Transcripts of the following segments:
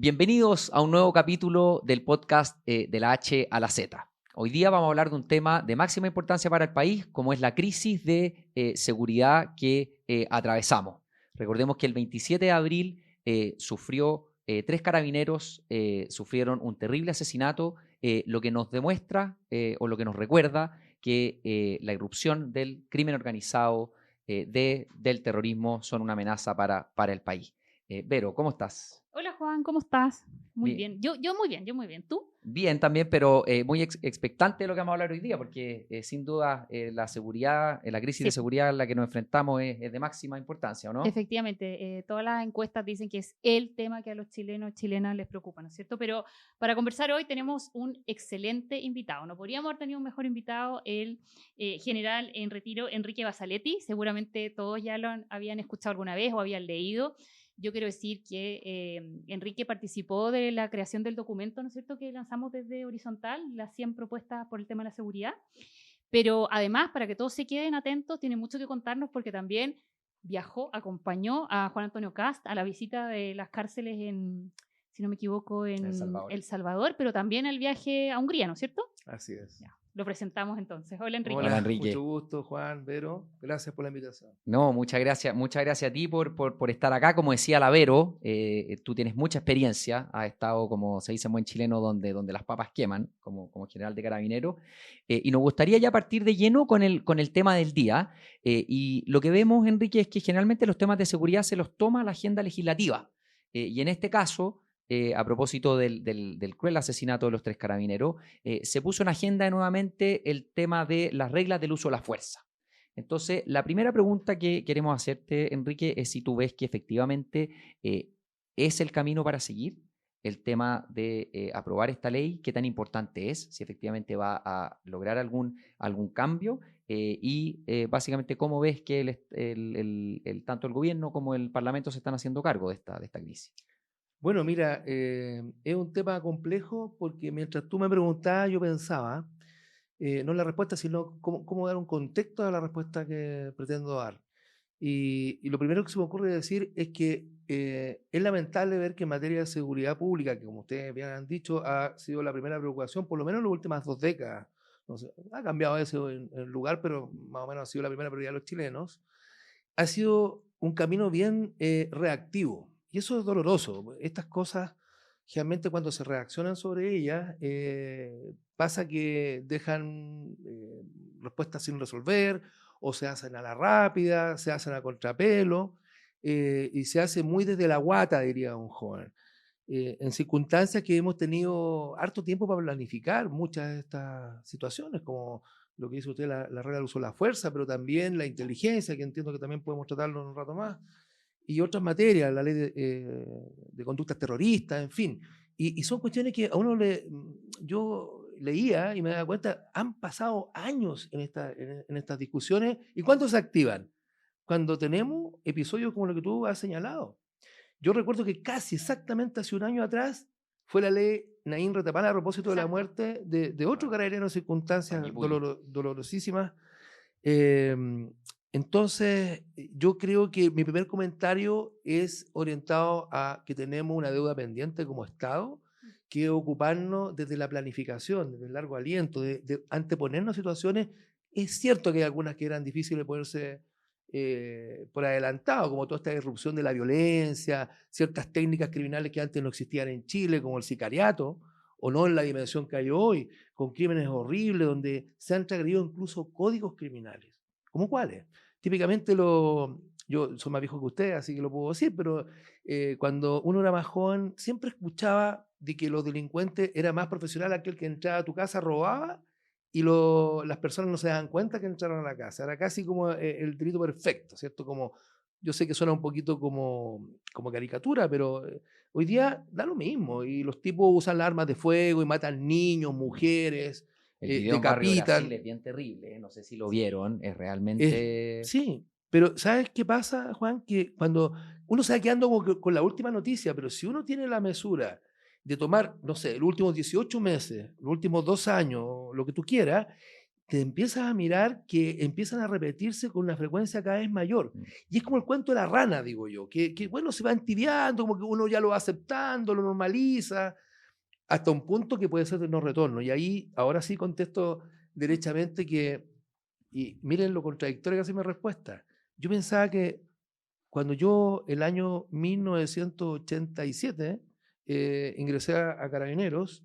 Bienvenidos a un nuevo capítulo del podcast de la H a la Z. Hoy día vamos a hablar de un tema de máxima importancia para el país, como es la crisis de seguridad que atravesamos. Recordemos que el 27 de abril sufrió 3 carabineros, sufrieron un terrible asesinato, lo que nos demuestra o lo que nos recuerda que la irrupción del crimen organizado, del terrorismo, son una amenaza para el país. Vero, ¿cómo estás? Hola Juan, ¿cómo estás? Muy Bien. bien. Yo muy bien, yo muy bien. ¿Tú? Bien también, pero muy expectante de lo que vamos a hablar hoy día, porque sin duda la seguridad, la crisis de Sí, seguridad a la que nos enfrentamos es de máxima importancia, ¿o no? efectivamente. Todas las encuestas dicen que es el tema que a los chilenos y chilenas les preocupa, ¿no es cierto? Pero para conversar hoy tenemos un excelente invitado. No podríamos haber tenido un mejor invitado, el general en retiro Enrique Basaletti. Seguramente todos ya habían escuchado alguna vez o habían leído. Yo quiero decir que Enrique participó de la creación del documento, ¿no es cierto?, que lanzamos desde Horizontal, las 100 propuestas por el tema de la seguridad. Pero además, para que todos se queden atentos, tiene mucho que contarnos porque también viajó, acompañó a Juan Antonio Kast a la visita de las cárceles en, si no me equivoco, El en Salvador. El Salvador, pero también el viaje a Hungría, ¿no es cierto? Así es. Ya, lo presentamos entonces. Hola, Enrique. Hola, Hola, Enrique. mucho gusto, Juan, Vero. Gracias por la invitación. No, muchas gracias a ti por estar acá. Como decía la Vero, tú tienes mucha experiencia, has estado, como se dice en buen chileno, donde las papas queman, como general de carabineros, y nos gustaría ya partir de lleno con el tema del día. Y lo que vemos, Enrique, es que generalmente los temas de seguridad se los toma la agenda legislativa. Y en este caso, a propósito del cruel asesinato de los 3 carabineros, se puso en agenda nuevamente el tema de las reglas del uso de la fuerza. Entonces, la primera pregunta que queremos hacerte, Enrique, es si tú ves que efectivamente es el camino para seguir el tema de aprobar esta ley, qué tan importante es, si efectivamente va a lograr algún cambio y básicamente cómo ves que tanto el gobierno como el Parlamento se están haciendo cargo de esta crisis. Bueno, mira, es un tema complejo porque mientras tú me preguntabas, yo pensaba, no la respuesta, sino cómo dar un contexto a la respuesta que pretendo dar. Y lo primero que se me ocurre decir es que es lamentable ver que en materia de seguridad pública, que como ustedes bien han dicho, ha sido la primera preocupación, por lo menos en las últimas 2 décadas. No sé, ha cambiado eso en lugar, pero más o menos ha sido la primera prioridad de los chilenos. Ha sido un camino bien reactivo. Y eso es doloroso. Estas cosas, generalmente cuando se reaccionan sobre ellas, pasa que dejan respuestas sin resolver o se hacen a la rápida, se hacen a contrapelo y se hace muy desde la guata, diría un joven. En circunstancias que hemos tenido harto tiempo para planificar muchas de estas situaciones, como lo que dice usted, la regla del uso de la fuerza, pero también la inteligencia, que entiendo que también podemos tratarlo en un rato más, y otras materias, la ley de conductas terroristas, en fin. Y son cuestiones que a uno yo leía y me daba cuenta, han pasado años en estas discusiones, ¿y cuándo se activan? Cuando tenemos episodios como lo que tú has señalado. Yo recuerdo que casi exactamente hace un año atrás fue la ley Naín Retapana a propósito de la muerte de otro carabinero en circunstancias dolorosísimas. Eh, entonces, yo creo que mi primer comentario es orientado a que tenemos una deuda pendiente como Estado, que ocuparnos desde la planificación, desde el largo aliento, de anteponernos a situaciones. Es cierto que hay algunas que eran difíciles de ponerse por adelantado, como toda esta irrupción de la violencia, ciertas técnicas criminales que antes no existían en Chile, como el sicariato, o no en la dimensión que hay hoy, con crímenes horribles, donde se han transgredido incluso códigos criminales. ¿Cómo cuáles? Típicamente, yo soy más viejo que usted, así que lo puedo decir, pero cuando uno era más joven, siempre escuchaba de que los delincuentes era más profesional aquel que entraba a tu casa, robaba, y las personas no se daban cuenta que entraron a la casa. Era casi como el delito perfecto, ¿cierto? Como, yo sé que suena un poquito como caricatura, pero hoy día da lo mismo. Y los tipos usan las armas de fuego y matan niños, mujeres, El video en Barrio decapitan. Brasil es bien terrible, no sé si lo vieron, es realmente... Sí, pero ¿sabes qué pasa, Juan? Que cuando uno se va quedando con la última noticia, pero si uno tiene la mesura de tomar, no sé, los últimos 18 meses, los últimos 2 años, lo que tú quieras, te empiezas a mirar que empiezan a repetirse con una frecuencia cada vez mayor. Y es como el cuento de la rana, digo yo, que bueno, se va entibiando, como que uno ya lo va aceptando, lo normaliza, hasta un punto que puede ser de no retorno. Y ahí, ahora sí contesto derechamente que, y miren lo contradictoria que hace mi respuesta. Yo pensaba que cuando yo, el año 1987, ingresé a Carabineros,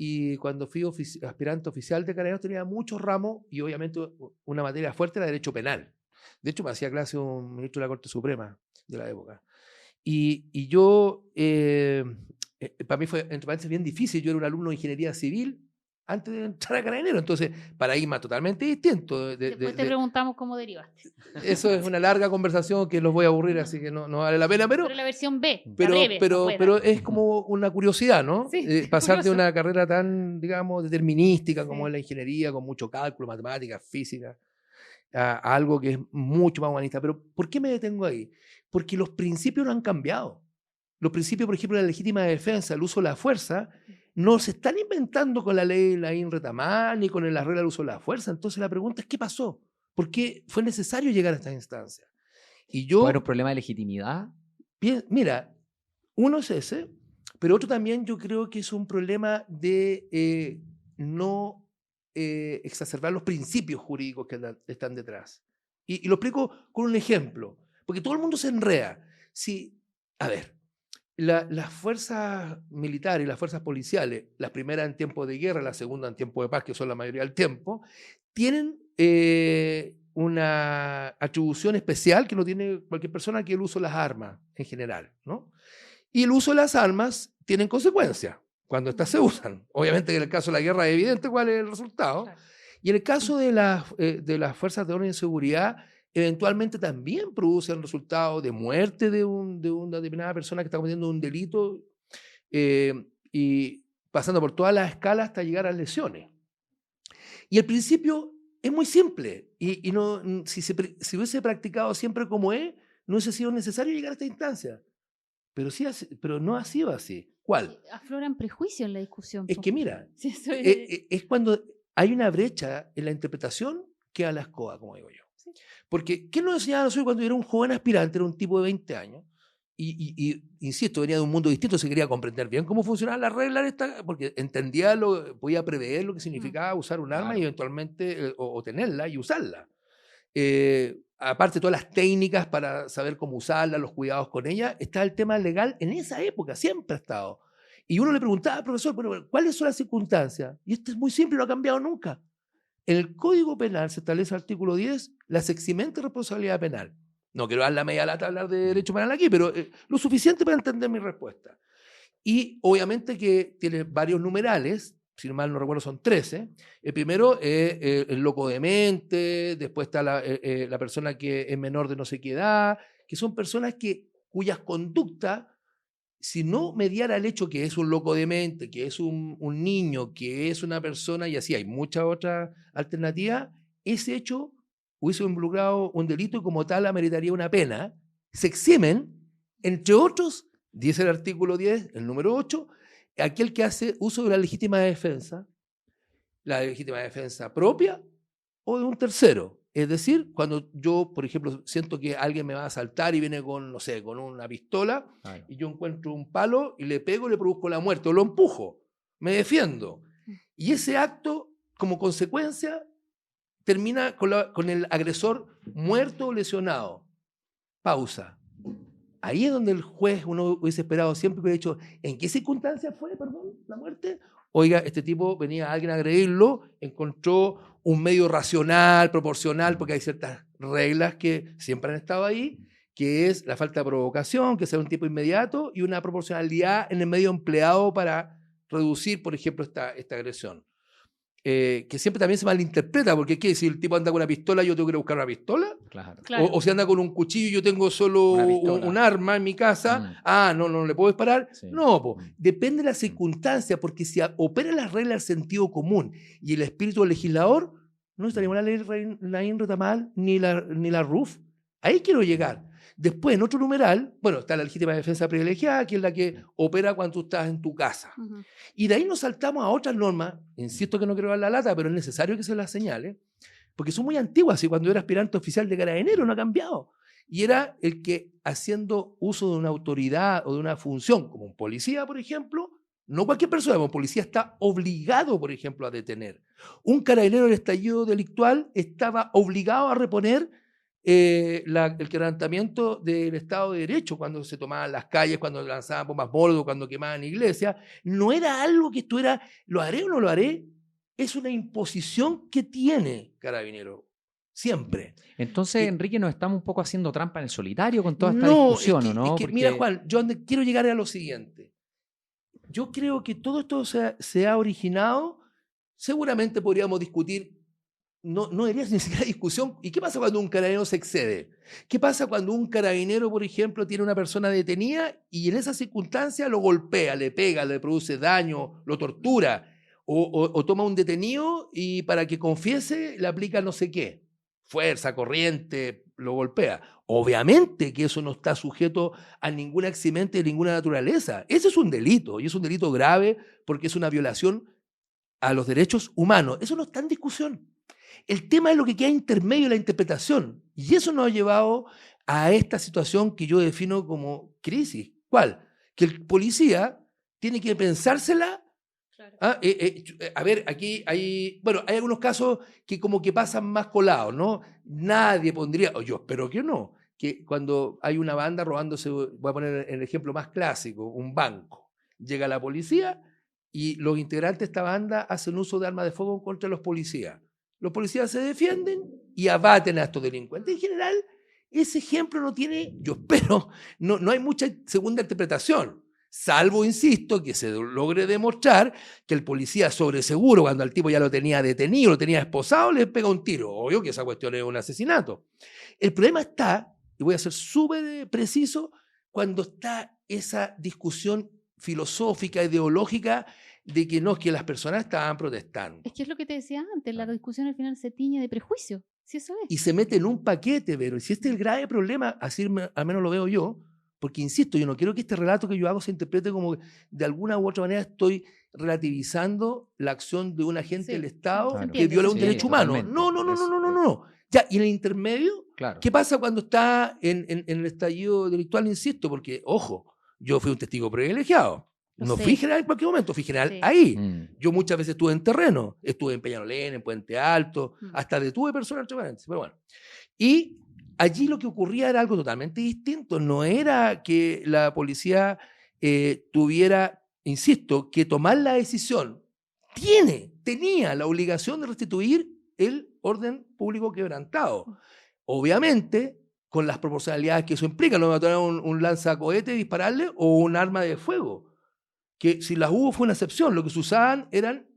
y cuando fui aspirante oficial de Carabineros tenía muchos ramos y obviamente una materia fuerte era Derecho Penal. De hecho, me hacía clase un ministro de la Corte Suprema de la época. Y yo, para mí fue, entre paréntesis, bien difícil. Yo era un alumno de Ingeniería Civil antes de entrar a Carabineros, entonces paradigma totalmente distinto. Después te preguntamos cómo derivaste. Eso es una larga conversación que los voy a aburrir, así que no vale la pena, pero la versión B, pero es como una curiosidad, ¿no? Sí, pasar curioso. de una carrera tan, digamos, determinística como Sí. es la ingeniería, con mucho cálculo, matemáticas, física, a algo que es mucho más humanista. Pero ¿por qué me detengo ahí? Porque los principios no han cambiado. Los principios, por ejemplo, de la legítima defensa, el uso de la fuerza, no se están inventando con la ley Laín-Retamal ni con las reglas del uso de la fuerza. Entonces la pregunta es, ¿qué pasó? ¿Por qué fue necesario llegar a esta instancia? Y yo... ¿Puede haber un problema de legitimidad? Mira, uno es ese, pero otro también yo creo que es un problema de no exacerbar los principios jurídicos que están detrás. Y lo explico con un ejemplo, porque todo el mundo se enrea. Si, a ver, las fuerzas militares y las fuerzas policiales, las primeras en tiempo de guerra, las segundas en tiempo de paz, que son la mayoría del tiempo, tienen una atribución especial que no tiene cualquier persona, que es el uso de las armas en general, ¿no? Y el uso de las armas tiene consecuencias cuando éstas se usan. Obviamente que en el caso de la guerra es evidente cuál es el resultado. Claro. Y en el caso de las fuerzas de orden y seguridad, eventualmente también producen resultados de muerte de una determinada persona que está cometiendo un delito, y pasando por todas las escalas hasta llegar a lesiones. Y el principio es muy simple, y no, si hubiese practicado siempre como es, no hubiese sido necesario llegar a esta instancia. Pero no ha sido así. ¿Cuál? Afloran prejuicios en la discusión. Es que mira, Sí, eso es... es cuando hay una brecha en la interpretación que a la escoba, como digo yo. Sí. Porque, ¿qué nos enseñaba nosotros cuando yo era un joven aspirante, era un tipo de 20 años? Y insisto, venía de un mundo distinto, se quería comprender bien cómo funcionaban las reglas, porque entendía, podía prever lo que significaba usar un arma, Claro. y eventualmente o tenerla y usarla. Aparte de todas las técnicas para saber cómo usarla, los cuidados con ella, está el tema legal en esa época, siempre ha estado. Y uno le preguntaba al profesor, pero ¿cuáles son las circunstancias? Y esto es muy simple, no ha cambiado nunca. En el Código Penal se establece el artículo 10, las eximentes de responsabilidad penal. No quiero dar la media lata a hablar de derecho penal aquí, pero lo suficiente para entender mi respuesta. Y obviamente que tiene varios numerales, si mal no recuerdo son 13. El primero es el loco demente, después está la persona que es menor de no sé qué edad, que son personas cuyas conductas, si no mediara el hecho que es un loco demente, que es un niño, que es una persona, y así hay muchas otras alternativas, ese hecho hubiese involucrado un delito y como tal ameritaría una pena. Se eximen, entre otros, dice el artículo 10, el número 8, aquel que hace uso de la legítima defensa propia o de un tercero. Es decir, cuando yo, por ejemplo, siento que alguien me va a asaltar y viene con, no sé, con una pistola, Claro. y yo encuentro un palo y le pego y le produzco la muerte, o lo empujo, me defiendo. Y ese acto, como consecuencia, termina con el agresor muerto o lesionado. Pausa. Ahí es donde el juez, uno hubiese esperado siempre, que hubiera dicho, ¿en qué circunstancias fue, perdón, la muerte? Oiga, este tipo venía a alguien a agredirlo, encontró un medio racional, proporcional, porque hay ciertas reglas que siempre han estado ahí, que es la falta de provocación, que sea un tipo inmediato, y una proporcionalidad en el medio empleado para reducir, por ejemplo, esta agresión. Que siempre también se malinterpreta, porque ¿qué? Si el tipo anda con una pistola, yo tengo que ir a buscar una pistola. Claro. Claro. O si anda con un cuchillo y yo tengo solo Una pistola. un arma en mi casa, no le puedo disparar. Sí. No, depende de la circunstancia, porque si opera las reglas del sentido común y el espíritu del legislador, no estaríamos la ley Laín-Retamal ni la RUF. Ahí quiero llegar. Después, en otro numeral, bueno, está la legítima defensa privilegiada, que es la que opera cuando tú estás en tu casa. Ujú. Y de ahí nos saltamos a otras normas, insisto que no quiero dar la lata, pero es necesario que se las señale, porque son muy antiguas, y cuando yo era aspirante oficial de Carabineros no ha cambiado. Y era el que, haciendo uso de una autoridad o de una función, como un policía, por ejemplo, no cualquier persona, como un policía está obligado, por ejemplo, a detener. Un carabinero del estallido delictual estaba obligado a reponer el quebrantamiento del Estado de Derecho, cuando se tomaban las calles, cuando lanzaban bombas Molotov, cuando quemaban iglesias. No era algo que estuviera, ¿lo haré o no lo haré? Es una imposición que tiene Carabinero, siempre. Entonces, Enrique, nos estamos un poco haciendo trampa en el solitario con toda esta No, discusión, es ¿o no? que, mira, Juan, yo donde quiero llegar a lo siguiente. Yo creo que todo esto se ha originado, seguramente podríamos discutir, no debería ser ni siquiera discusión. ¿Y qué pasa cuando un carabinero se excede? ¿Qué pasa cuando un carabinero, por ejemplo, tiene una persona detenida y en esa circunstancia lo golpea, le pega, le produce daño, lo tortura? O toma un detenido y para que confiese le aplica no sé qué, fuerza, corriente, lo golpea. Obviamente que eso no está sujeto a ningún eximente de ninguna naturaleza. Ese es un delito, y es un delito grave porque es una violación a los derechos humanos. Eso no está en discusión. El tema es lo que queda intermedio de la interpretación, y eso nos ha llevado a esta situación que yo defino como crisis. ¿Cuál? Que el policía tiene que pensársela. Claro. A ver, aquí hay, bueno, hay algunos casos que como que pasan más colados, ¿no? Nadie pondría, o yo espero que no, que cuando hay una banda robándose, voy a poner el ejemplo más clásico, un banco, llega la policía y los integrantes de esta banda hacen uso de armas de fuego contra los policías. Los policías se defienden y abaten a estos delincuentes. En general, ese ejemplo no tiene, yo espero, no hay mucha segunda interpretación. Salvo, insisto, que se logre demostrar que el policía sobreseguro, cuando al tipo ya lo tenía detenido, lo tenía esposado, le pega un tiro. Obvio que esa cuestión es un asesinato. El problema está, y voy a ser súper preciso, cuando está esa discusión filosófica, ideológica, de que no, que las personas estaban protestando. Es que es lo que te decía antes, la discusión al final se tiñe de prejuicio. Si eso es. Y se mete en un paquete, pero si este es el grave problema, así al menos lo veo yo, porque insisto, yo no quiero que este relato que yo hago se interprete como que de alguna u otra manera estoy relativizando la acción de un agente Sí, del Estado se que entiende, viola se un entiende. derecho humano. totalmente. No. Ya, y en el intermedio, Claro. ¿qué pasa cuando está en el estallido delictual? Insisto, porque, ojo, yo fui un testigo privilegiado. Lo No sé. fui general en cualquier momento, fui general Sí. ahí. Mm. Yo muchas veces estuve en terreno, estuve en Peñalolén, en Puente Alto, hasta detuve personas, pero bueno. Y allí lo que ocurría era algo totalmente distinto. No era que la policía tuviera, insisto, que tomar la decisión. Tenía la obligación de restituir el orden público quebrantado. Obviamente, con las proporcionalidades que eso implica. No va a tener un lanzacohete y dispararle o un arma de fuego. Que si las hubo fue una excepción. Lo que se usaban eran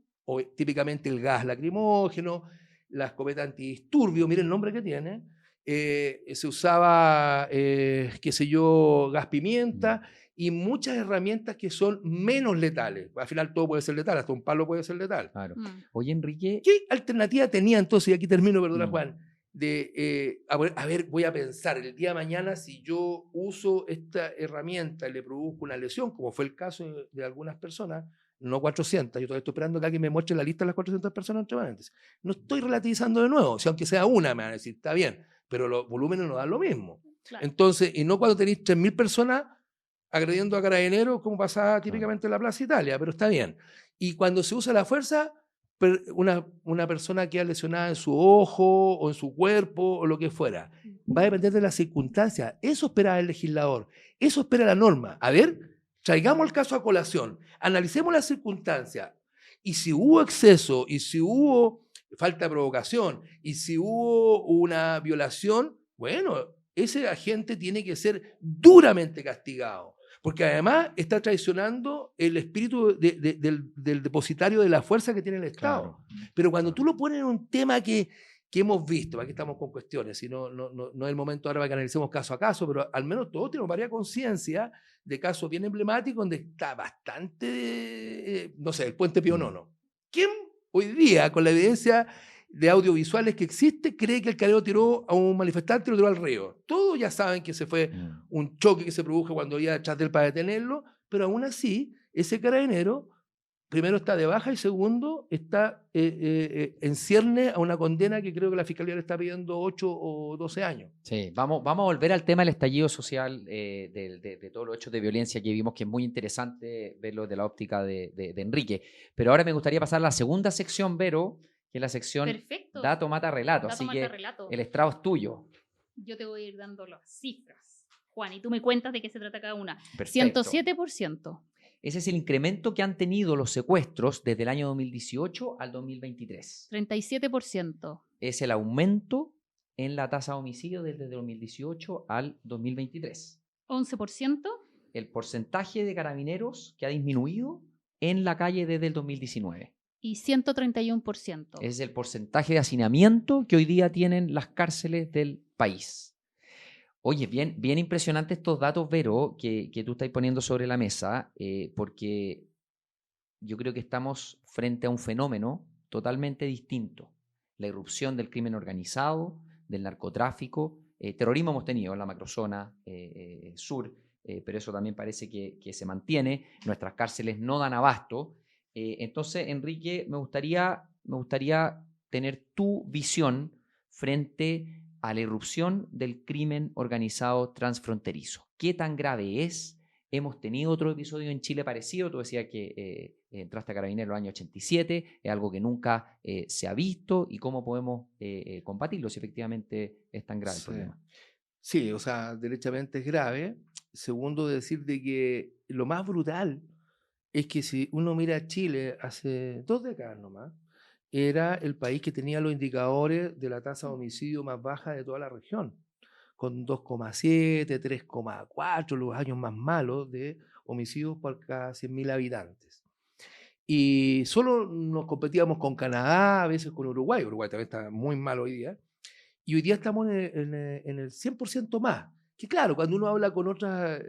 típicamente el gas lacrimógeno, la escopeta antidisturbio, miren el nombre que tiene. Se usaba, qué sé yo, gas pimienta y muchas herramientas que son menos letales. Al final todo puede ser letal, hasta un palo puede ser letal. Claro. Oye, Enrique. ¿Qué alternativa tenía entonces? Y aquí termino, perdona, Mm. Juan. A ver, voy a pensar, el día de mañana, si yo uso esta herramienta y le produzco una lesión, como fue el caso de algunas personas, no 400, yo todavía estoy esperando que alguien me muestre la lista de las 400 personas, entre paréntesis. No estoy relativizando de nuevo, si aunque sea una, me van a decir, está bien, pero los volúmenes no dan lo mismo. Claro. Entonces, y no cuando tenéis 3.000 personas agrediendo a carabineros, como pasaba típicamente en la Plaza Italia, pero está bien. Y cuando se usa la fuerza, una persona queda lesionada en su ojo o en su cuerpo o lo que fuera. Va a depender de las circunstancias. Eso espera el legislador. Eso espera la norma. A ver, traigamos el caso a colación. Analicemos las circunstancias. Y si hubo exceso, y si hubo falta de provocación, y si hubo una violación, bueno, ese agente tiene que ser duramente castigado. Porque además está traicionando el espíritu del depositario de la fuerza que tiene el Estado. Claro. Pero cuando tú lo pones en un tema que hemos visto, aquí estamos con cuestiones, y no es el momento ahora para que analicemos caso a caso, pero al menos todos tenemos varias conciencia de casos bien emblemáticos donde está bastante, no sé, el Puente Pío IX. ¿Quién hoy día, con la evidencia de audiovisuales que existe, cree que el carabinero tiró a un manifestante y lo tiró al río. Todos ya saben que ese fue un choque que se produjo cuando había detrás de él para detenerlo, pero aún así, ese carabinero, primero está de baja y segundo está en cierne a una condena que creo que la Fiscalía le está pidiendo 8 o 12 años. Sí, vamos a volver al tema del estallido social, de todos los hechos de violencia que vimos, que es muy interesante verlo desde la óptica de Enrique. Pero ahora me gustaría pasar a la segunda sección, Vero, que es la sección Perfecto. Dato, Mata, Relato. Dato, Así mata, que relato. el estrado es tuyo. Yo te voy a ir dando las cifras, Juan, y tú me cuentas de qué se trata cada una. Perfecto. 107%. Ese es el incremento que han tenido los secuestros desde el año 2018 al 2023. 37%. Es el aumento en la tasa de homicidio desde el 2018 al 2023. 11%. El porcentaje de carabineros que ha disminuido en la calle desde el 2019. Y 131%. Es el porcentaje de hacinamiento que hoy día tienen las cárceles del país. Oye, bien impresionante estos datos, Vero, que tú estás poniendo sobre la mesa, porque yo creo que estamos frente a un fenómeno totalmente distinto. La irrupción del crimen organizado, del narcotráfico, terrorismo hemos tenido en la macrozona sur, pero eso también parece que se mantiene. Nuestras cárceles no dan abasto. Entonces, Enrique, me gustaría tener tu visión frente a la irrupción del crimen organizado transfronterizo. ¿Qué tan grave es? Hemos tenido otro episodio en Chile parecido. Tú decías que entraste a Carabineros en el año 87, es algo que nunca se ha visto, y cómo podemos combatirlo si efectivamente es tan grave el problema. Sí, o sea, derechamente es grave. Segundo, decir de que lo más brutal es que si uno mira a Chile hace 2 décadas nomás, era el país que tenía los indicadores de la tasa de homicidio más baja de toda la región, con 2,7, 3,4, los años más malos de homicidios por cada 100.000 habitantes. Y solo nos competíamos con Canadá, a veces con Uruguay. Uruguay también está muy mal hoy día. Y hoy día estamos en el 100% más. Que claro, cuando uno habla con otras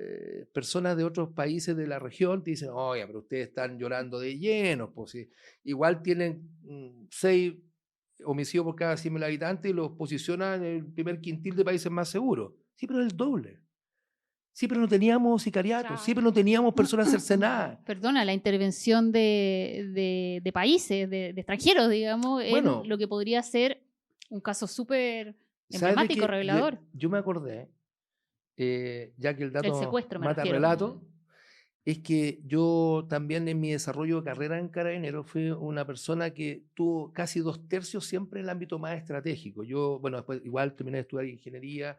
personas de otros países de la región, te dicen, oye, pero ustedes están llorando de lleno, pues sí. Igual tienen 6 homicidios por cada 100.000 habitantes y los posicionan en el primer quintil de países más seguros. Sí, pero es el doble. Sí, pero no teníamos sicariatos, Claro. sí, pero no teníamos personas cercenadas. Perdona, la intervención de países, de extranjeros, digamos, Bueno, en lo que podría ser un caso súper ¿sabes de emblemático, qué? revelador. Yo me acordé, ya que el El dato secuestro, me mata refiero. relato, es que yo también en mi desarrollo de carrera en Carabineros fui una persona que tuvo casi 2/3 siempre en el ámbito más estratégico. Yo, bueno, después igual terminé de estudiar ingeniería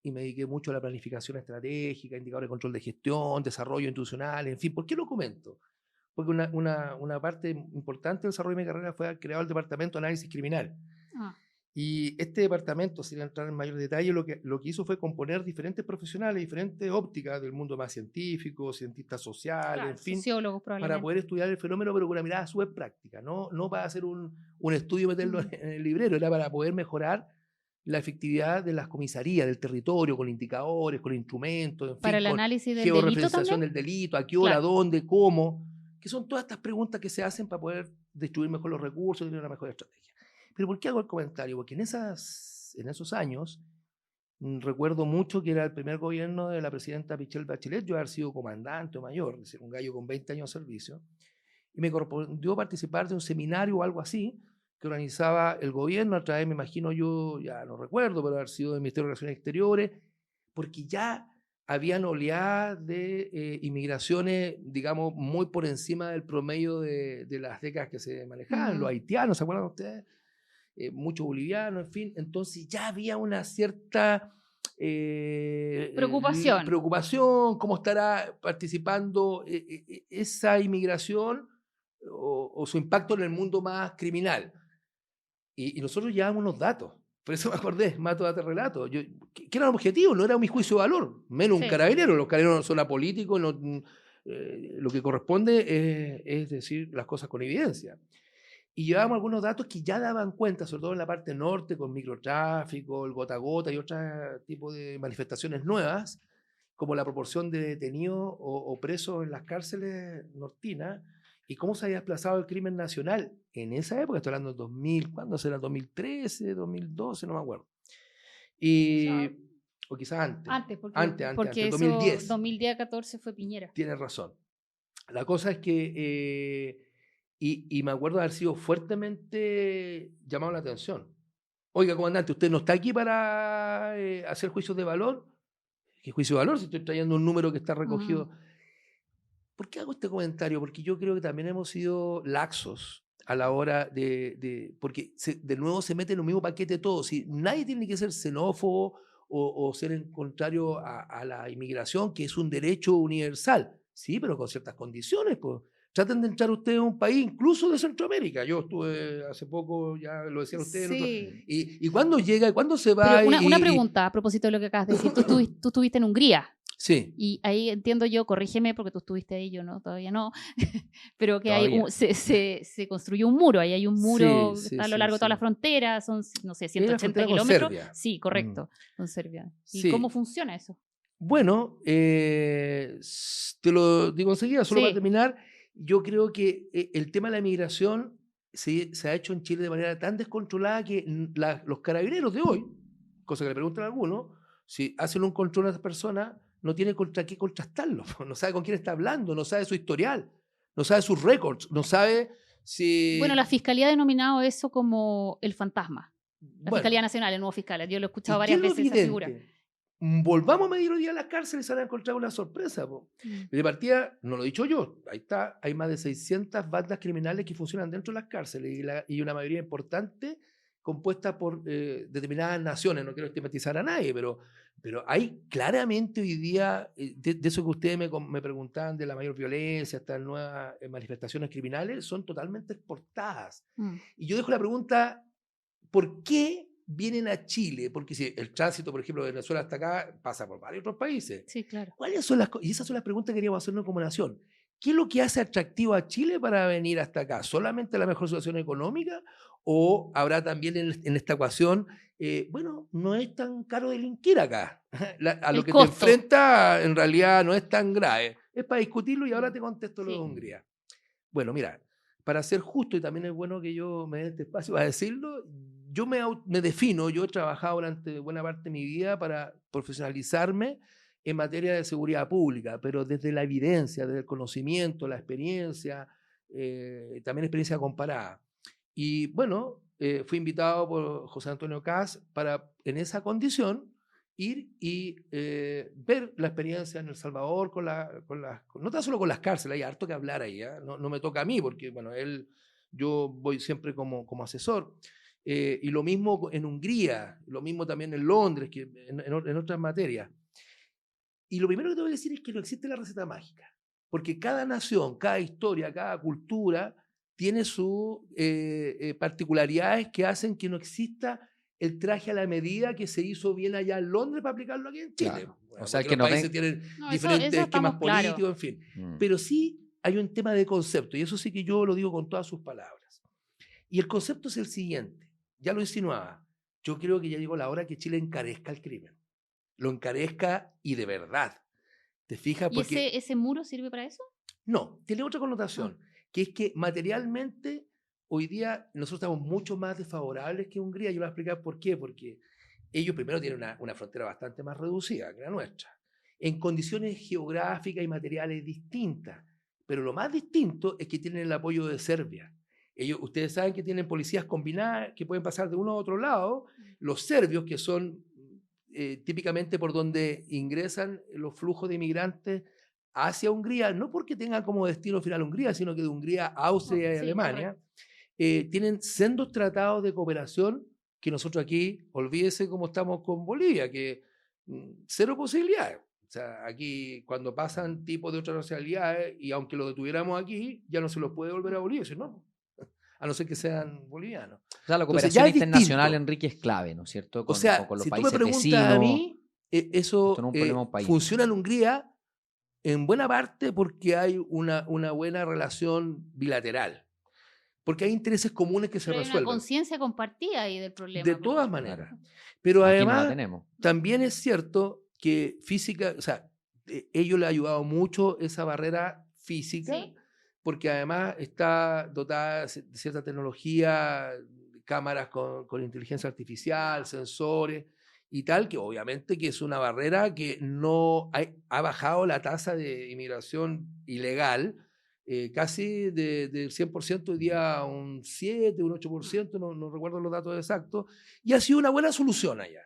y me dediqué mucho a la planificación estratégica, indicadores de control de gestión, desarrollo institucional, en fin. ¿Por qué lo comento? Porque una parte importante del desarrollo de mi carrera fue crear el Departamento de Análisis Criminal. Ah, Y este departamento, sin entrar en mayor detalle, lo que hizo fue componer diferentes profesionales, diferentes ópticas del mundo más científico, cientistas sociales, claro, en fin, sociólogos para probablemente. poder estudiar el fenómeno, pero con una mirada súper práctica, no para hacer un estudio y meterlo en el librero, era para poder mejorar la efectividad de las comisarías, del territorio, con indicadores, con instrumentos, en Para fin, el con análisis del delito georreferenciación también. del delito, a qué hora, Claro. dónde, cómo, que son todas estas preguntas que se hacen para poder distribuir mejor los recursos y tener una mejor estrategia. Pero ¿por qué hago el comentario? Porque en esos años recuerdo mucho que era el primer gobierno de la presidenta Michelle Bachelet, yo haber sido comandante o mayor, es decir, un gallo con 20 años de servicio, y me correspondió participar de un seminario o algo así que organizaba el gobierno a través, me imagino yo, ya no recuerdo, pero haber sido del Ministerio de Relaciones Exteriores, porque ya habían oleadas de inmigraciones, digamos, muy por encima del promedio de las décadas que se manejaban, los haitianos, ¿se acuerdan ustedes? Muchos bolivianos, en fin, entonces ya había una cierta preocupación, cómo estará participando esa inmigración o su impacto en el mundo más criminal. Y nosotros llevábamos unos datos, por eso me acordé, mato, date, relato. ¿Qué era el objetivo? No era mi juicio de valor, menos un carabinero, los carabineros no son apolíticos, lo que corresponde es decir las cosas con evidencia. Y llevábamos algunos datos que ya daban cuenta, sobre todo en la parte norte, con microtráfico, el gota a gota y otro tipo de manifestaciones nuevas, como la proporción de detenidos o presos en las cárceles nortinas, y cómo se había desplazado el crimen nacional en esa época, estoy hablando de 2000, ¿cuándo será? 2013, 2012, no me acuerdo. Y, o quizás antes. Antes, porque Antes, eso, 2010. 2010-14 fue Piñera. Tienes razón. La cosa es que, y me acuerdo de haber sido fuertemente llamado la atención. Oiga, comandante, ¿usted no está aquí para hacer juicios de valor? ¿Qué juicio de valor si estoy trayendo un número que está recogido? ¿Por qué hago este comentario? Porque yo creo que también hemos sido laxos a la hora porque de nuevo se mete en el mismo paquete todo. Si nadie tiene que ser xenófobo o ser en contrario a la inmigración, que es un derecho universal. Sí, pero con ciertas condiciones, pues. Traten de entrar ustedes a un país, incluso de Centroamérica. Yo estuve hace poco, ya lo decían ustedes. Sí. ¿Y cuándo llega? ¿Y cuándo se va? Pero una pregunta a propósito de lo que acabas de decir. Tú estuviste en Hungría. Sí. Y ahí entiendo yo, corrígeme porque tú estuviste ahí, yo no, todavía no, pero que Todavía. se construyó un muro, ahí hay un muro Sí, a lo largo de toda la frontera, son, no sé, la 180 frontera con kilómetros. Serbia. Sí, correcto, con Serbia. ¿Y Sí. cómo funciona eso? Bueno, te lo digo enseguida, solo Sí. para terminar, yo creo que el tema de la migración se ha hecho en Chile de manera tan descontrolada que los carabineros de hoy, cosa que le preguntan a algunos, si hacen un control a esas personas, no tiene contra qué contrastarlo, no sabe con quién está hablando, no sabe su historial, no sabe sus récords, no sabe si... Bueno, la Fiscalía ha denominado eso como el fantasma. La Bueno, Fiscalía Nacional, el nuevo fiscal. Yo lo he escuchado ¿y varias qué es lo veces esa figura. evidente? Volvamos a medir hoy día las cárceles y se van a encontrar una sorpresa. De partida, no lo he dicho yo, ahí está, hay más de 600 bandas criminales que funcionan dentro de las cárceles y una mayoría importante compuesta por determinadas naciones. No quiero estigmatizar a nadie, pero hay claramente hoy día, de eso que ustedes me preguntaban, de la mayor violencia, estas nuevas manifestaciones criminales, son totalmente exportadas. Y yo dejo la pregunta, ¿por qué vienen a Chile? Porque si el tránsito, por ejemplo, de Venezuela hasta acá pasa por varios otros países. Sí, claro. ¿Cuáles son y esas son las preguntas que queríamos hacernos como nación. ¿Qué es lo que hace atractivo a Chile para venir hasta acá? ¿Solamente la mejor situación económica? ¿O habrá también en esta ecuación, bueno, no es tan caro delinquir acá? A lo que costo. te enfrenta en realidad no es tan grave. Es para discutirlo y ahora te contesto lo de Hungría. Bueno, mira, para ser justo, y también es bueno que yo me dé este espacio para decirlo, yo me defino, yo he trabajado durante buena parte de mi vida para profesionalizarme en materia de seguridad pública, pero desde la evidencia, desde el conocimiento, la experiencia, también experiencia comparada. Y bueno, fui invitado por José Antonio Caz para, en esa condición, ir y ver la experiencia en El Salvador no tan solo con las cárceles, hay harto que hablar ahí, ¿eh? No me toca a mí, porque bueno, yo voy siempre como asesor. Y lo mismo en Hungría, lo mismo también en Londres, que en otras materias. Y lo primero que tengo que decir es que no existe la receta mágica, porque cada nación, cada historia, cada cultura tiene sus particularidades que hacen que no exista el traje a la medida que se hizo bien allá en Londres para aplicarlo aquí en Chile. Claro. Bueno, O sea, porque que los no países tienen diferentes eso esquemas políticos, claro. en fin. Pero sí hay un tema de concepto, y eso sí que yo lo digo con todas sus palabras. Y el concepto es el siguiente, ya lo insinuaba, yo creo que ya llegó la hora que Chile encarezca el crimen. Lo encarezca y de verdad. ¿Te fijas? Porque, ¿y ese muro sirve para eso? No, tiene otra connotación, que es que materialmente hoy día nosotros estamos mucho más desfavorables que Hungría. Yo voy a explicar por qué. Porque ellos primero tienen una frontera bastante más reducida que la nuestra, en condiciones geográficas y materiales distintas. Pero lo más distinto es que tienen el apoyo de Serbia. Ustedes saben que tienen policías combinadas que pueden pasar de uno a otro lado. Los serbios, que son típicamente por donde ingresan los flujos de inmigrantes hacia Hungría, no porque tengan como destino final Hungría, sino que de Hungría, Austria y Alemania, tienen sendos tratados de cooperación que nosotros aquí, olvídese cómo estamos con Bolivia, que cero posibilidades. O sea, aquí cuando pasan tipos de otras nacionalidades, y aunque lo detuviéramos aquí, ya no se los puede volver a Bolivia, ¿no? A no ser que sean bolivianos. O sea, la cooperación Entonces, internacional, Enrique, es clave, ¿no es cierto? O sea, con los si tú me países preguntas vecinos, a mí, eso no es un problema de un país. funciona en Hungría en buena parte porque hay una buena relación bilateral. Porque hay intereses comunes que se resuelven. Hay una conciencia compartida ahí del problema. De todas maneras. Claro. Pero Aquí además, no la tenemos. también es cierto que ellos le ha ayudado mucho esa barrera física, Sí. porque además está dotada de cierta tecnología, cámaras con inteligencia artificial, sensores y tal, que obviamente que es una barrera que no ha bajado la tasa de inmigración ilegal, casi del 100% hoy día a un 7, un 8%, no recuerdo los datos exactos, y ha sido una buena solución allá.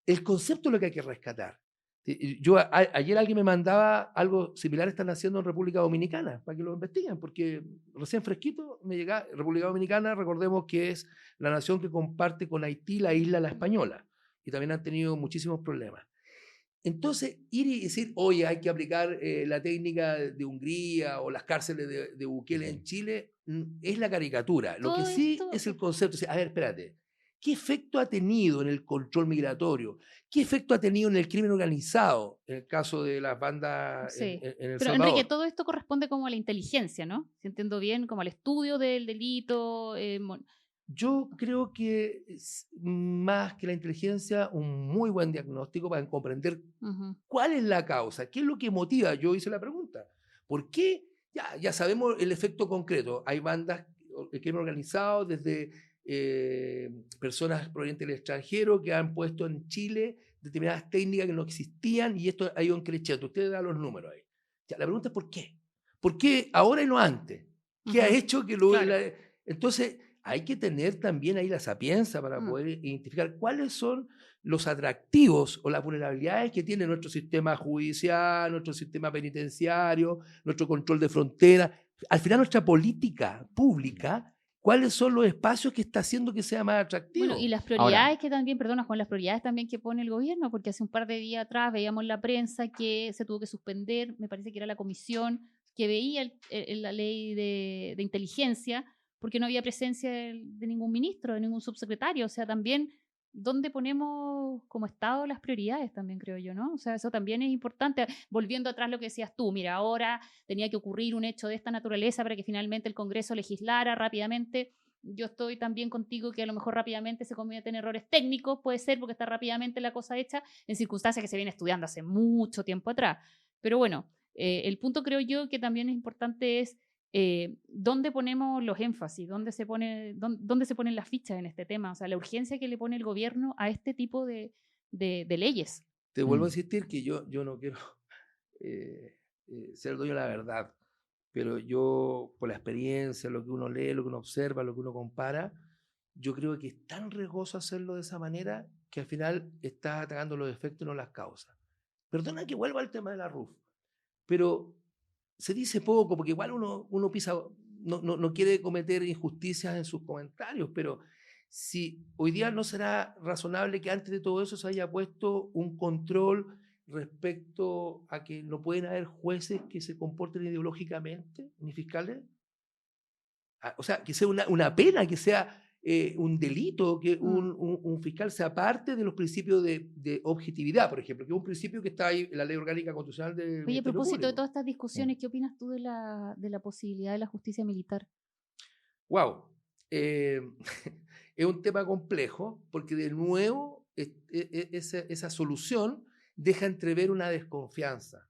El concepto es lo que hay que rescatar. Ayer alguien me mandaba algo similar están haciendo en República Dominicana, para que lo investiguen, porque recién fresquito me llega República Dominicana, recordemos que es la nación que comparte con Haití la isla La Española, y también han tenido muchísimos problemas. Entonces, ir y decir, oye, hay que aplicar la técnica de Hungría o las cárceles de Bukele en Chile, es la caricatura. Lo que Todo sí esto, es el concepto. A ver, espérate. ¿Qué efecto ha tenido en el control migratorio? ¿Qué efecto ha tenido en el crimen organizado, en el caso de las bandas sí. en El Pero Enrique, Salvador? todo esto corresponde como a la inteligencia, ¿no? Si entiendo bien, como al estudio del delito. Yo creo que es más que la inteligencia, un muy buen diagnóstico para comprender cuál es la causa, qué es lo que motiva. Yo hice la pregunta. ¿Por qué? Ya sabemos el efecto concreto. Hay bandas, el crimen organizado, desde personas provenientes del extranjero que han puesto en Chile determinadas técnicas que no existían y esto ha ido en creciendo. Usted da los números ahí. Ya, la pregunta es ¿por qué? ¿Por qué ahora y no antes? ¿Qué ha hecho que lo... Claro. Entonces, hay que tener también ahí la sapienza para poder identificar cuáles son los atractivos o las vulnerabilidades que tiene nuestro sistema judicial, nuestro sistema penitenciario, nuestro control de frontera. Al final, nuestra política pública, cuáles son los espacios que está haciendo que sea más atractivo. Bueno, y las prioridades que también, perdona Juan, las prioridades también que pone el gobierno, porque hace un par de días atrás veíamos en la prensa que se tuvo que suspender, me parece que era la comisión que veía la ley de inteligencia, porque no había presencia de ningún ministro, de ningún subsecretario. O sea, también, ¿dónde ponemos como Estado las prioridades también, creo yo, ¿no? O sea, eso también es importante. Volviendo atrás lo que decías tú, mira, ahora tenía que ocurrir un hecho de esta naturaleza para que finalmente el Congreso legislara rápidamente. Yo estoy también contigo que a lo mejor rápidamente se cometen errores técnicos, puede ser porque está rápidamente la cosa hecha en circunstancias que se viene estudiando hace mucho tiempo atrás. Pero bueno, el punto creo yo que también es importante es dónde ponemos los énfasis, dónde se ponen las fichas en este tema, o sea, la urgencia que le pone el gobierno a este tipo de leyes. Te vuelvo a insistir que yo no quiero ser dueño de la verdad, pero yo, por la experiencia, lo que uno lee, lo que uno observa, lo que uno compara, yo creo que es tan riesgoso hacerlo de esa manera que al final estás atacando los efectos y no las causas. Perdona que vuelva al tema de la RUF, pero se dice poco, porque igual uno pisa, no quiere cometer injusticias en sus comentarios, pero si hoy día no será razonable que antes de todo eso se haya puesto un control respecto a que no pueden haber jueces que se comporten ideológicamente, ni fiscales. O sea, que sea una pena, que sea un delito, que un fiscal sea parte de los principios de objetividad, por ejemplo, que es un principio que está ahí en la Ley Orgánica Constitucional del Oye, a Ministerio propósito de Público. todas estas discusiones, ¿qué opinas tú de la posibilidad de la justicia militar? Wow. Es un tema complejo porque de nuevo esa solución deja entrever una desconfianza.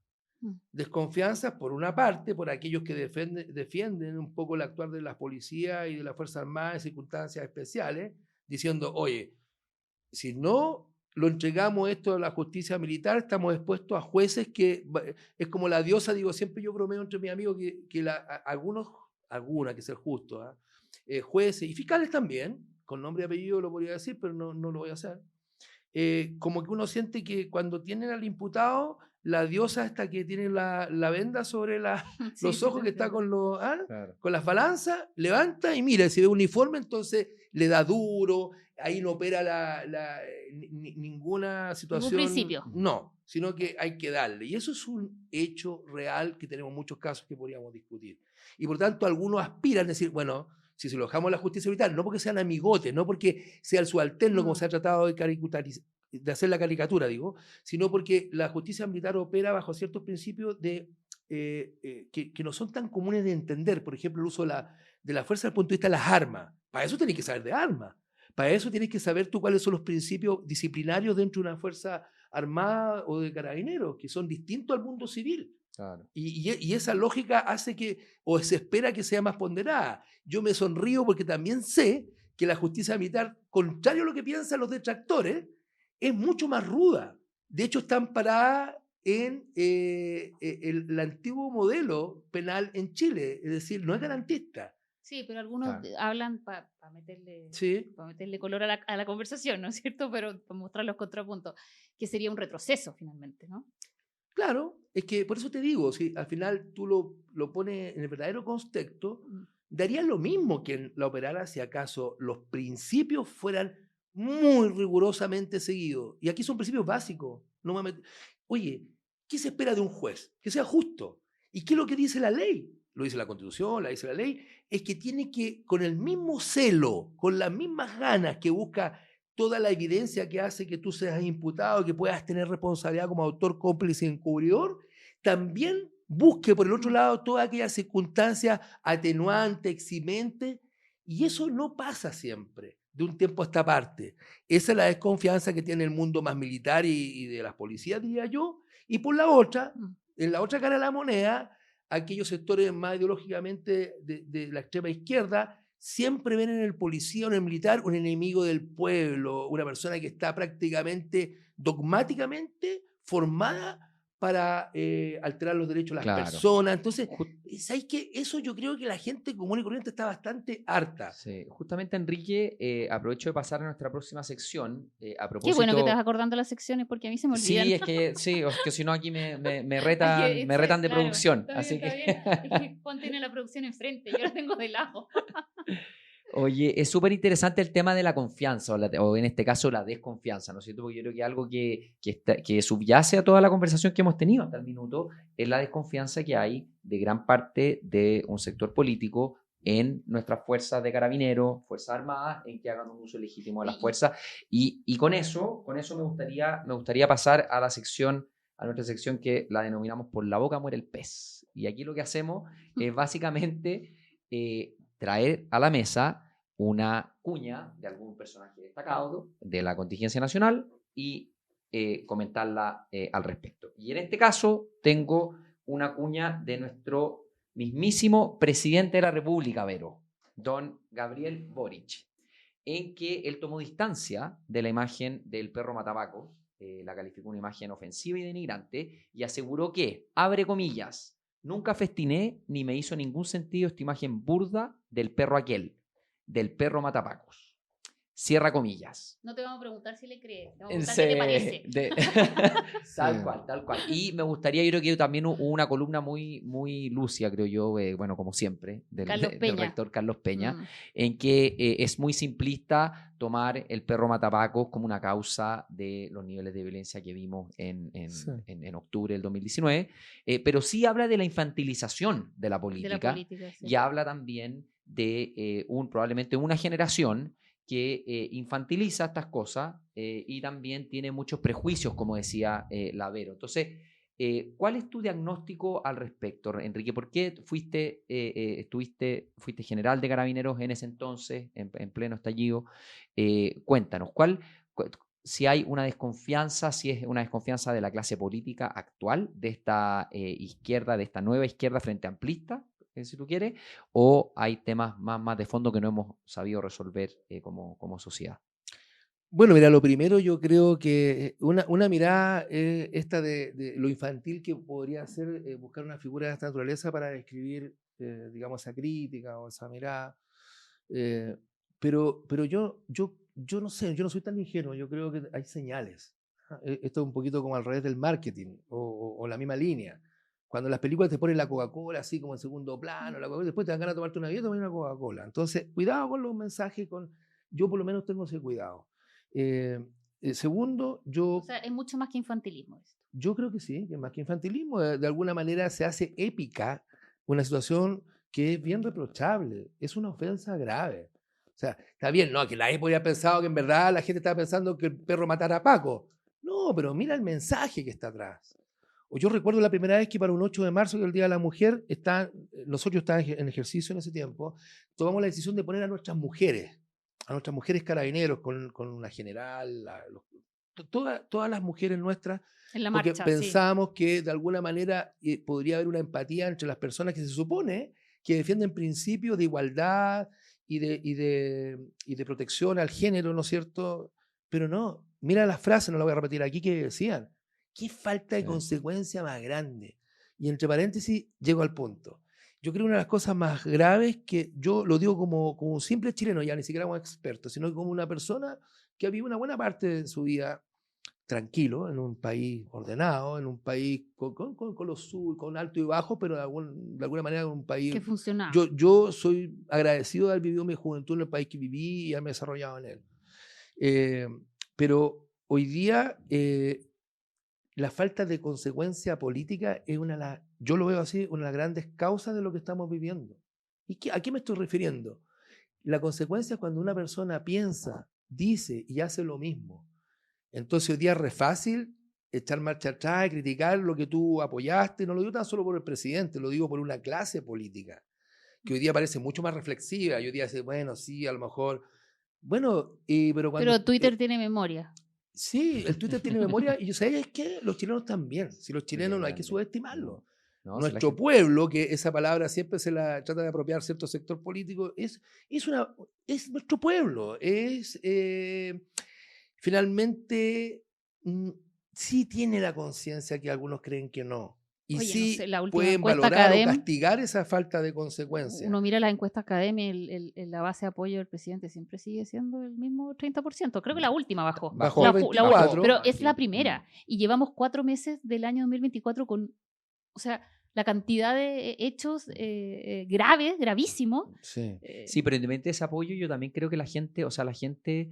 Desconfianza, por una parte, por aquellos que defienden un poco el actuar de las policías y de las Fuerzas Armadas en circunstancias especiales, diciendo, oye, si no lo entregamos esto a la justicia militar, estamos expuestos a jueces que es como la diosa, digo, siempre yo bromeo entre mis amigos que alguna, que ser justo, jueces y fiscales también, con nombre y apellido lo podría decir, pero no lo voy a hacer. Como que uno siente que cuando tienen al imputado, la diosa hasta que tiene la venda sobre los ojos, que está con, claro, con las balanzas, levanta y mira, si ve uniforme, entonces le da duro, ahí no opera ninguna situación. Ningún principio. No, sino que hay que darle. Y eso es un hecho real que tenemos muchos casos que podríamos discutir. Y por tanto, algunos aspiran a decir, bueno, si se lo dejamos a la justicia militar, no porque sean amigotes, no porque sea el subalterno como se ha tratado de hacer la caricatura, digo, sino porque la justicia militar opera bajo ciertos principios que no son tan comunes de entender. Por ejemplo, el uso de la fuerza desde el punto de vista de las armas. Para eso tenés que saber de armas. Para eso tienes que saber tú cuáles son los principios disciplinarios dentro de una fuerza armada o de carabineros, que son distintos al mundo civil. Claro. Y esa lógica hace que, o se espera que sea más ponderada. Yo me sonrío porque también sé que la justicia militar, contrario a lo que piensan los detractores, es mucho más ruda. De hecho, está amparada en el antiguo modelo penal en Chile, es decir, no es garantista. Sí, pero algunos Claro. hablan para meterle, Sí, pa meterle color a la conversación, ¿no es cierto? Pero para mostrar los contrapuntos, que sería un retroceso finalmente, ¿no? claro, es que por eso te digo, si al final tú lo pones en el verdadero contexto, Mm. daría lo mismo que la operara si acaso los principios fueran muy rigurosamente seguidos. Y aquí son principios básicos. No me met- Oye, ¿qué se espera de un juez? Que sea justo. ¿Y qué es lo que dice la ley? Lo dice la Constitución, la dice la ley, es que tiene que, con el mismo celo, con las mismas ganas que busca toda la evidencia que hace que tú seas imputado, que puedas tener responsabilidad como autor, cómplice y encubridor, también busque por el otro Mm. lado toda aquella circunstancia atenuante, eximente, y eso no pasa siempre, de un tiempo a esta parte. Esa es la desconfianza que tiene el mundo más militar y de las policías, diría yo, y por la otra, Mm. en la otra cara de la moneda, aquellos sectores más ideológicamente de la extrema izquierda siempre ven en el policía o en el militar un enemigo del pueblo, una persona que está prácticamente dogmáticamente formada para alterar los derechos de las Claro. personas. Entonces, Ju- ¿sabes qué? Eso yo creo que la gente común y corriente está bastante harta. sí. Justamente, Enrique, aprovecho de pasar a nuestra próxima sección. A Qué bueno que te vas propósito, acordando las secciones porque a mí se me olvidan. sí, es que si no aquí me Hay retan, que, me retan de claro, producción. está bien, Así está que, bien. Es que Juan tiene la producción enfrente, yo la tengo de lado. oye, es súper interesante el tema de la confianza, o en este caso la desconfianza, ¿no es cierto? Porque yo creo que algo que subyace a toda la conversación que hemos tenido hasta el minuto es la desconfianza que hay de gran parte de un sector político en nuestras fuerzas de carabineros, fuerzas armadas, en que hagan un uso legítimo de las Y, fuerzas. Y con eso me gustaría pasar a a nuestra sección que la denominamos Por la boca muere el pez. Y aquí lo que hacemos es básicamente traer a la mesa una cuña de algún personaje destacado de la contingencia nacional y comentarla al respecto. Y en este caso tengo una cuña de nuestro mismísimo presidente de la República, Vero, don Gabriel Boric, en que él tomó distancia de la imagen del perro Matapacos, la calificó una imagen ofensiva y denigrante, y aseguró que, abre comillas, nunca festiné ni me hizo ningún sentido esta imagen burda del perro aquel, del perro Matapacos. Cierra comillas. no te vamos a preguntar si le crees, te vamos a En preguntar qué te parece. Tal cual, tal cual. Y me gustaría, yo creo que también hubo una columna muy, muy lúcida, creo yo, bueno, como siempre, Carlos del Peña. rector Carlos Peña, Mm. en que es muy simplista tomar el perro matapacos como una causa de los niveles de violencia que vimos Sí. en octubre del 2019, pero sí habla de la infantilización de la De la política política, sí. y habla también de probablemente una generación que infantiliza estas cosas y también tiene muchos prejuicios, como decía Lavero. Entonces, ¿cuál es tu diagnóstico al respecto, Enrique? ¿Por qué fuiste general de carabineros en ese entonces, en pleno estallido? Cuéntanos, si hay una desconfianza, si es una desconfianza de la clase política actual, de esta izquierda, de esta nueva izquierda frente amplista, si tú quieres, o hay temas más de fondo que no hemos sabido resolver como sociedad. Bueno, mira, lo primero yo creo que una mirada esta de lo infantil que podría ser buscar una figura de esta naturaleza para describir, digamos, esa crítica o esa mirada. eh, pero yo no sé, yo no soy tan ingenuo, yo creo que hay señales. Esto es un poquito como al revés del marketing o la misma línea. Cuando las películas te ponen la Coca-Cola así como en segundo plano, después te dan ganas de tomarte una vida, tomar una Coca-Cola. Entonces, cuidado con los mensajes, yo por lo menos tengo ese cuidado. Segundo, O sea, es mucho más que infantilismo esto. yo creo que sí, que más que infantilismo, de alguna manera se hace épica una situación que es bien reprochable, es una ofensa grave. O sea, está bien, no, que nadie podía pensado que en verdad la gente estaba pensando que el perro matara a Paco. No, pero mira el mensaje que está atrás. O yo recuerdo la primera vez que para un 8 de marzo, que es el Día de la Mujer, nosotros estábamos en ejercicio en ese tiempo, tomamos la decisión de poner a nuestras mujeres carabineros con una general, todas las mujeres nuestras, En la porque marcha, sí. pensábamos que de alguna manera podría haber una empatía entre las personas que se supone que defienden principios de igualdad y de protección al género, ¿no es cierto? Pero no, mira las frases, no las voy a repetir aquí, que decían, qué falta de Sí. consecuencia más grande. Y entre paréntesis, llego al punto. Yo creo que una de las cosas más graves, que yo lo digo como un simple chileno, ya ni siquiera como experto, sino como una persona que ha vivido una buena parte de su vida tranquilo, en un país ordenado, en un país con los sub, con alto y bajo, pero de alguna manera un país... Que funcionaba. Yo soy agradecido de haber vivido mi juventud en el país que viví y haberme desarrollado en él. Pero hoy día la falta de consecuencia política es yo lo veo así, una de las grandes causas de lo que estamos viviendo. ¿A qué me estoy refiriendo? La consecuencia es cuando una persona piensa, dice y hace lo mismo. Entonces hoy día es re fácil echar marcha atrás y criticar lo que tú apoyaste. No lo digo tan solo por el presidente, lo digo por una clase política que hoy día parece mucho más reflexiva. Y hoy día dice, bueno, sí, a lo mejor... Bueno, pero cuando... Pero Twitter tiene memoria. Sí, el Twitter tiene memoria y yo sé que los chilenos también. Si los chilenos no hay que Grande. subestimarlo. No, si la Nuestro gente- pueblo, que esa palabra siempre se la trata de apropiar cierto sector político, es nuestro pueblo. Finalmente, sí tiene la conciencia que algunos creen que no. Y Oye, no sí sé, la última pueden encuesta valorar o Academ, castigar esa falta de consecuencia. uno mira las encuestas Academia, la base de apoyo del presidente siempre sigue siendo el mismo 30%. Creo que la última bajó. Bajó La, a la última, 24. pero es la Sí. primera. Y llevamos 4 meses del año 2024 con, o sea, la cantidad de hechos graves, gravísimos. Sí. Sí, pero independientemente de ese apoyo, yo también creo que la gente, o sea, la gente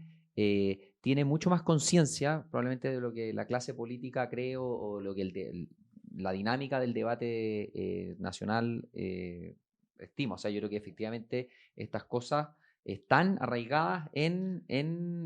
tiene mucho más conciencia, probablemente, de lo que la clase política cree o lo que la dinámica del debate nacional estima. O sea, yo creo que efectivamente estas cosas están arraigadas en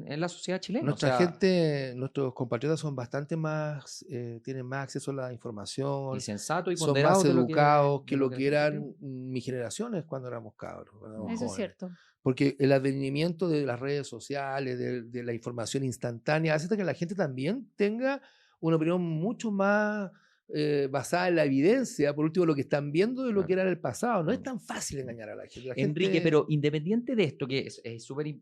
la sociedad chilena. Nuestra O sea, gente, nuestros compatriotas son bastante más, tienen más acceso a la y información, sensato y son más ponderado educados que de lo la que gente eran cree. mis generaciones cuando éramos cabros, cuando éramos Eso es jóvenes. cierto. Porque el advenimiento de las redes sociales, de la información instantánea, hace que la gente también tenga una opinión mucho más basada en la evidencia, por último, lo que están viendo de lo que era en el pasado. No es tan fácil engañar a la gente. Enrique, pero independiente de esto, que es súper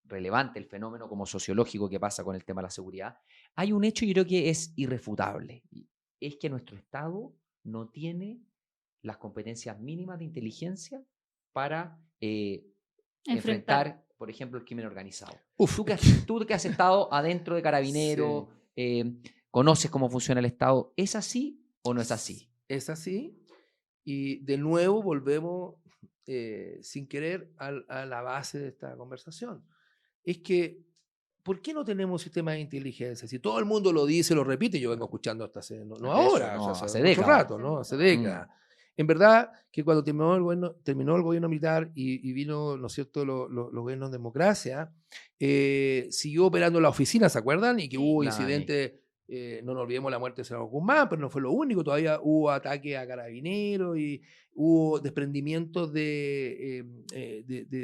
relevante el fenómeno como sociológico que pasa con el tema de la seguridad, hay un hecho, yo creo que es irrefutable, y es que nuestro Estado no tiene las competencias mínimas de inteligencia para enfrentar, por ejemplo, el crimen organizado. Uf, Tú que has estado adentro de Carabineros, conoces cómo funciona el Estado, ¿es así o no es así? es así. Y de nuevo volvemos, sin querer, a la base de esta conversación. Es que, ¿por qué no tenemos sistema de inteligencia? Si todo el mundo lo dice, lo repite, yo vengo escuchando hasta hace, no ahora, no, o sea, hace mucho décadas. rato, ¿no? Hace décadas. En verdad, que cuando terminó el gobierno militar y vino, ¿no es cierto?, los gobiernos de democracia, siguió operando la oficina, ¿se acuerdan? Y que hubo incidentes, no nos olvidemos la muerte de Senador Guzmán, pero no fue lo único, todavía hubo ataques a carabineros y hubo desprendimientos de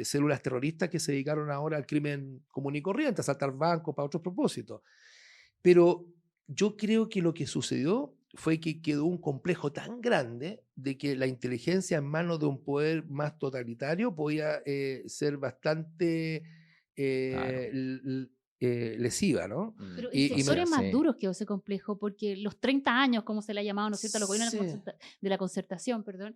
células terroristas que se dedicaron ahora al crimen común y corriente, a asaltar bancos para otros propósitos. Pero yo creo que lo que sucedió fue que quedó un complejo tan grande de que la inteligencia en manos de un poder más totalitario podía ser bastante lesiva, ¿no? Pero en sectores más sí. duros quedó ese complejo, porque los 30 años, como se le ha llamado, ¿no es cierto?, los gobiernos de la concertación, perdón,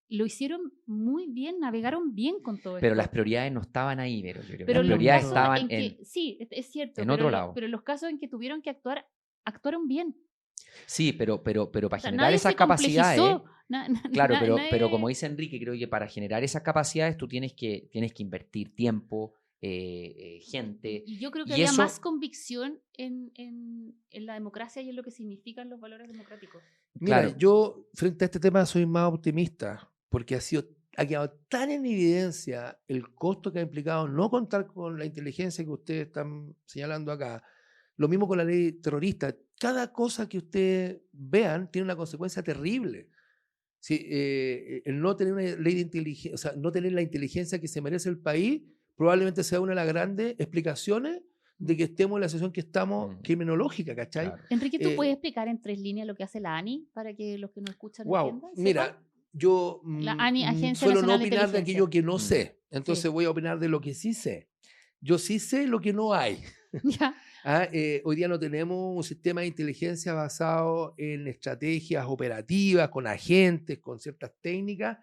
lo hicieron muy bien, navegaron bien con todo Pero esto. las prioridades no estaban ahí, Pero las prioridades estaban sí, es cierto, en otro lado. pero en los casos en que tuvieron que actuar, actuaron bien. Sí, pero para generar Nadie esas se capacidades, complejizó. claro, Nadie- pero como dice Enrique, creo que para generar esas capacidades tú tienes que invertir tiempo, gente. Y yo creo que Y había eso- más convicción en la democracia y en lo que significan los valores democráticos. Mira, Claro. yo frente a este tema soy más optimista, porque ha quedado tan en evidencia el costo que ha implicado no contar con la inteligencia que ustedes están señalando acá. Lo mismo con la ley terrorista. Cada cosa que ustedes vean tiene una consecuencia terrible. Sí, el no tener una ley de inteligencia, o sea, no tener la inteligencia que se merece el país, probablemente sea una de las grandes explicaciones de que estemos en la situación que estamos Mm. criminológica, ¿cachai? Claro. Enrique, ¿tú Eh, puedes explicar en 3 líneas lo que hace la ANI para que los que nos escuchan Wow, entiendan? mira, ¿Sepan? yo La ANI, Agencia suelo no Nacional de opinar de aquello Inteligencia. que no Mm. sé, entonces Sí. voy a opinar de lo que sí sé. Yo sí sé lo que no hay. Ya. Hoy día no tenemos un sistema de inteligencia basado en estrategias operativas, con agentes, con ciertas técnicas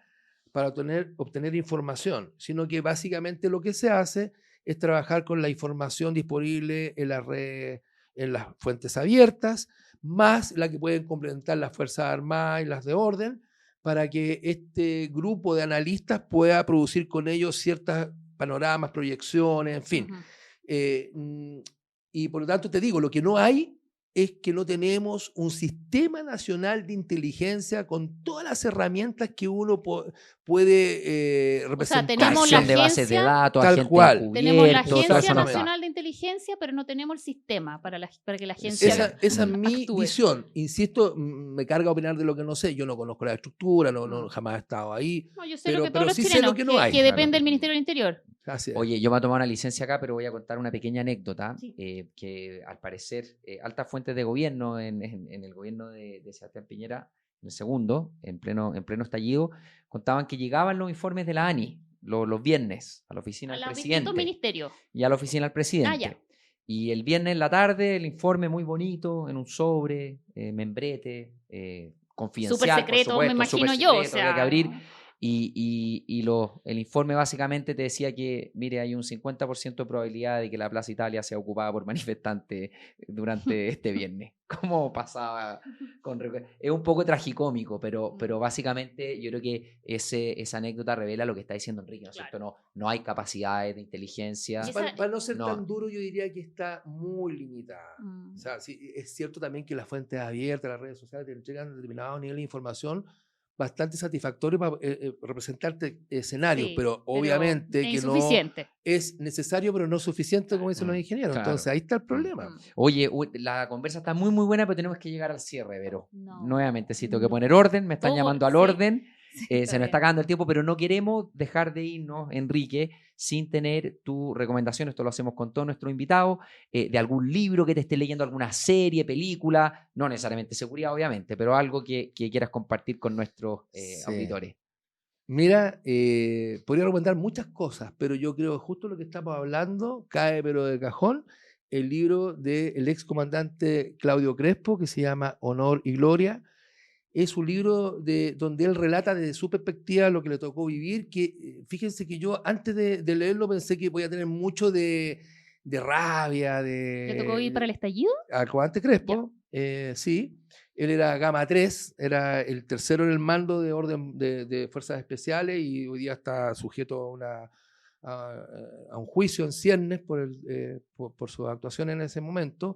para obtener información, sino que básicamente lo que se hace es trabajar con la información disponible en la red, en las fuentes abiertas, más la que pueden complementar las Fuerzas Armadas y las de orden, para que este grupo de analistas pueda producir con ellos ciertas panoramas, proyecciones, en fin. Ujú. Y por lo tanto te digo, lo que no hay es que no tenemos un sistema nacional de inteligencia con todas las herramientas que uno puede representar. tenemos la Creación de bases de agencia, datos, tal agentes cual. tenemos la encubiertos, todo Agencia eso no está. Nacional de Inteligencia, pero no tenemos el sistema para que la agencia Esa es mi actúe. visión. Insisto, me carga opinar de lo que no sé. Yo no conozco la estructura, Mm. jamás he estado ahí. No, yo sé lo que todos Pero los sí sé chilenos, lo que no hay. que Claro. depende del Ministerio del Interior. Así es. Oye, yo me voy a tomar una licencia acá, pero voy a contar una pequeña anécdota Sí. que al parecer altas fuentes de gobierno en el gobierno de Sebastián Piñera, en el segundo, en pleno estallido, contaban que llegaban los informes de la ANI los viernes a la oficina A del los presidente distintos ministerios. y a la oficina del presidente. ya. Y el viernes en la tarde el informe muy bonito, en un sobre, membrete, confidencial, Súper secreto, por me supuesto, imagino súper yo. O secreto, había que sea, abrir. Y el informe básicamente te decía que, mire, hay un 50% de probabilidad de que la Plaza Italia sea ocupada por manifestantes durante este viernes. ¿Cómo pasaba? Es un poco tragicómico, pero básicamente yo creo que esa anécdota revela lo que está diciendo Enrique, ¿no es cierto? No hay capacidades de inteligencia. Y esa- Para no ser No. tan duro, yo diría que está muy limitada. O sea, sí, es cierto también que las fuentes abiertas, las redes sociales te entregan determinado nivel de información bastante satisfactorio para representarte escenarios, Sí, pero obviamente es que no insuficiente. es necesario, pero no suficiente, como dicen los Mm, ingenieros. claro. Entonces ahí está el problema. Oye, la conversa está muy, muy buena, pero tenemos que llegar al cierre, Vero. No. Nuevamente, sí, tengo que poner orden, me están Todo, llamando al sí. orden, Sí, se está nos está bien. acabando el tiempo, pero no queremos dejar de irnos, Enrique, sin tener tu recomendación, esto lo hacemos con todos nuestros invitados, de algún libro que te esté leyendo, alguna serie, película, no necesariamente seguridad, obviamente, pero algo que quieras compartir con nuestros Sí. auditores. Mira, podría recomendar muchas cosas, pero yo creo que justo lo que estamos hablando cae pero de cajón, el libro del excomandante Claudio Crespo, que se llama Honor y Gloria. Es un libro donde él relata desde su perspectiva lo que le tocó vivir, que fíjense que yo antes de leerlo pensé que podía tener mucho de rabia, ¿Le tocó ir para el estallido? al comandante Crespo, sí. Él era Gama 3, era el tercero en el mando de orden de Fuerzas Especiales y hoy día está sujeto a un juicio en ciernes por su actuación en ese momento.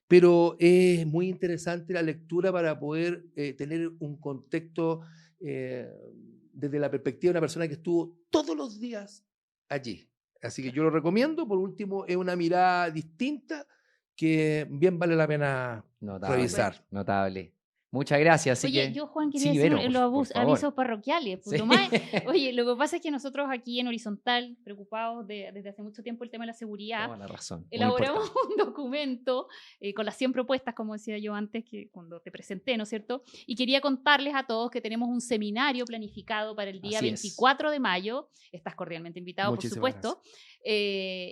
Pero es muy interesante la lectura para poder tener un contexto desde la perspectiva de una persona que estuvo todos los días allí. Así que yo lo recomiendo. Por último, es una mirada distinta que bien vale la pena revisar. Notable. Muchas gracias. Así Oye, que, yo, Juan, quería sí, decir Vero, los por favor. avisos parroquiales. Pues, Sí. Oye, lo que pasa es que nosotros aquí en Horizontal, preocupados desde hace mucho tiempo el tema de la seguridad, Toda la razón. Muy elaboramos importante. un documento con las 100 propuestas, como decía yo antes, que cuando te presenté, ¿no es cierto? Y quería contarles a todos que tenemos un seminario planificado para el día Así es. 24 de mayo. Estás cordialmente invitado, Muchísimas por supuesto.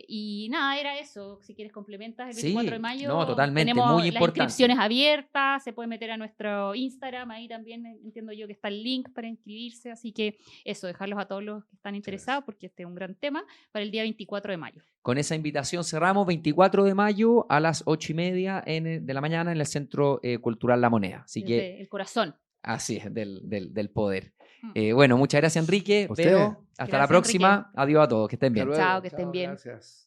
Y nada, era eso. Si quieres complementas el Sí, 24 de mayo. no, totalmente, Tenemos muy las importante. inscripciones abiertas, se puede meter a nuestro Instagram, ahí también entiendo yo que está el link para inscribirse, así que eso, dejarlos a todos los que están interesados, porque este es un gran tema, para el día 24 de mayo. Con esa invitación cerramos 24 de mayo a las 8:30 de la mañana en el Centro Cultural La Moneda. Así que, Desde el corazón. así es, del poder. Bueno, muchas gracias, Enrique. Usted. Vero, hasta la Gracias, próxima. Enrique. Adiós a todos, que estén bien. Hasta luego. Chao, que estén bien. Gracias.